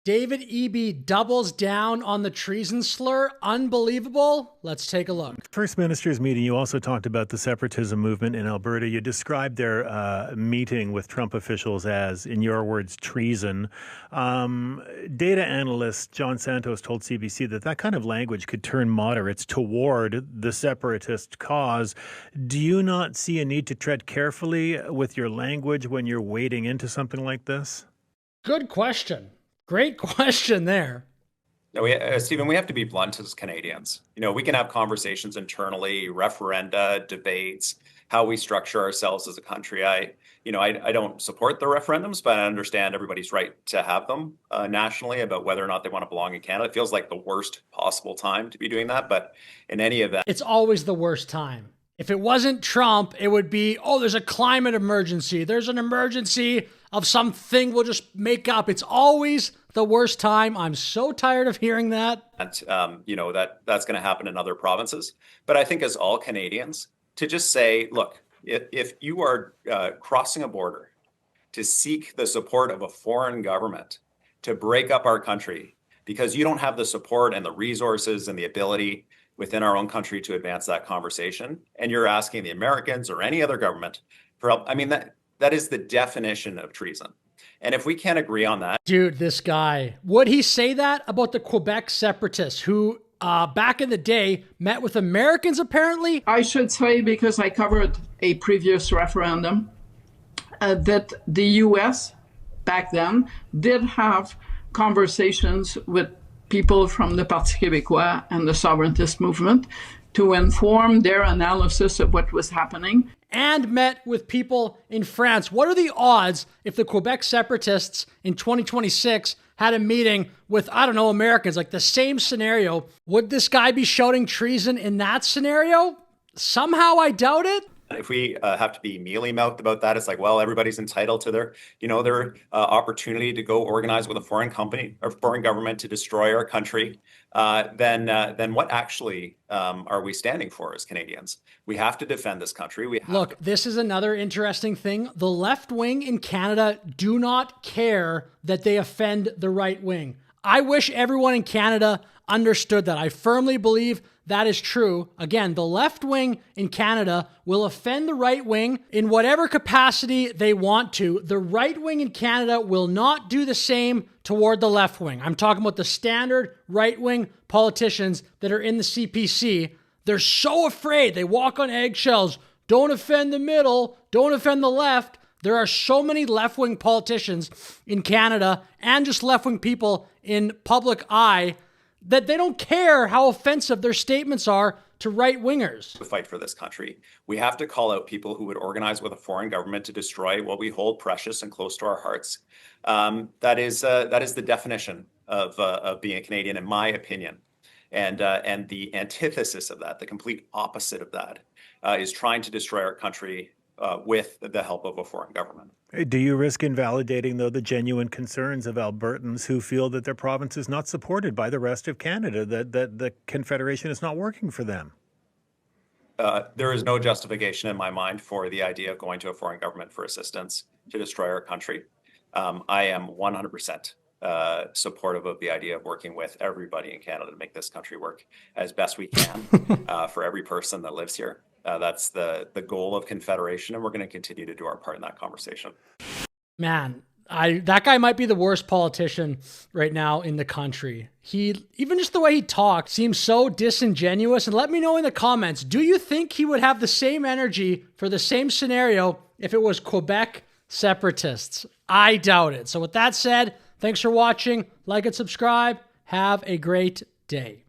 David Eby doubles down on the treason slur. Unbelievable. Let's take a look. First Minister's meeting, you also talked about the separatism movement in Alberta. You described their meeting with Trump officials as, in your words, treason. Data analyst John Santos told CBC that that kind of language could turn moderates toward the separatist cause. Do you not see a need to tread carefully with your language when you're wading into something like this? Good question. Great question there. No, Stephen, we have to be blunt as Canadians. We can have conversations internally, referenda, debates, how we structure ourselves as a country. I don't support the referendums, but I understand everybody's right to have them nationally about whether or not they want to belong in Canada. It feels like the worst possible time to be doing that. But in any event, it's always the worst time. If it wasn't Trump, it would be, oh, there's a climate emergency. There's an emergency of something we'll just make up. It's always the worst time. I'm so tired of hearing that. That's going to happen in other provinces. But I think as all Canadians, to just say, look, if you are crossing a border to seek the support of a foreign government to break up our country because you don't have the support and the resources and the ability within our own country to advance that conversation, and you're asking the Americans or any other government for help, I mean, that is the definition of treason. And if we can't agree on that... Dude, this guy, would he say that about the Quebec separatists who back in the day met with Americans apparently? I should say, because I covered a previous referendum, that the US back then did have conversations with people from the Parti Québécois and the sovereigntist movement to inform their analysis of what was happening. And met with people in France. What are the odds if the Quebec separatists in 2026 had a meeting with, I don't know, Americans, like the same scenario? Would this guy be shouting treason in that scenario? Somehow I doubt it. If we have to be mealy-mouthed about that, it's like, well, everybody's entitled to their opportunity to go organize with a foreign company or foreign government to destroy our country. Then what actually are we standing for as Canadians? We have to defend this country. Look, this is another interesting thing. The left wing in Canada do not care that they offend the right wing. I wish everyone in Canada understood that. I firmly believe that is true. Again, the left wing in Canada will offend the right wing in whatever capacity they want to. The right wing in Canada will not do the same toward the left wing. I'm talking about the standard right wing politicians that are in the CPC. They're so afraid. They walk on eggshells. Don't offend the middle. Don't offend the left. There are so many left-wing politicians in Canada and just left-wing people in public eye that they don't care how offensive their statements are to right-wingers. To fight for this country, we have to call out people who would organize with a foreign government to destroy what we hold precious and close to our hearts. That is the definition of being a Canadian, in my opinion. And the antithesis of that, the complete opposite of that, is trying to destroy our country with the help of a foreign government. Do you risk invalidating, though, the genuine concerns of Albertans who feel that their province is not supported by the rest of Canada, that the Confederation is not working for them? There is no justification in my mind for the idea of going to a foreign government for assistance to destroy our country. I am 100% supportive of the idea of working with everybody in Canada to make this country work as best we can for every person that lives here. That's the goal of Confederation, and we're going to continue to do our part in that conversation. Man, that guy might be the worst politician right now in the country. Even just the way he talks seems so disingenuous. And let me know in the comments, do you think he would have the same energy for the same scenario if it was Quebec separatists? I doubt it. So with that said, thanks for watching. Like and subscribe. Have a great day.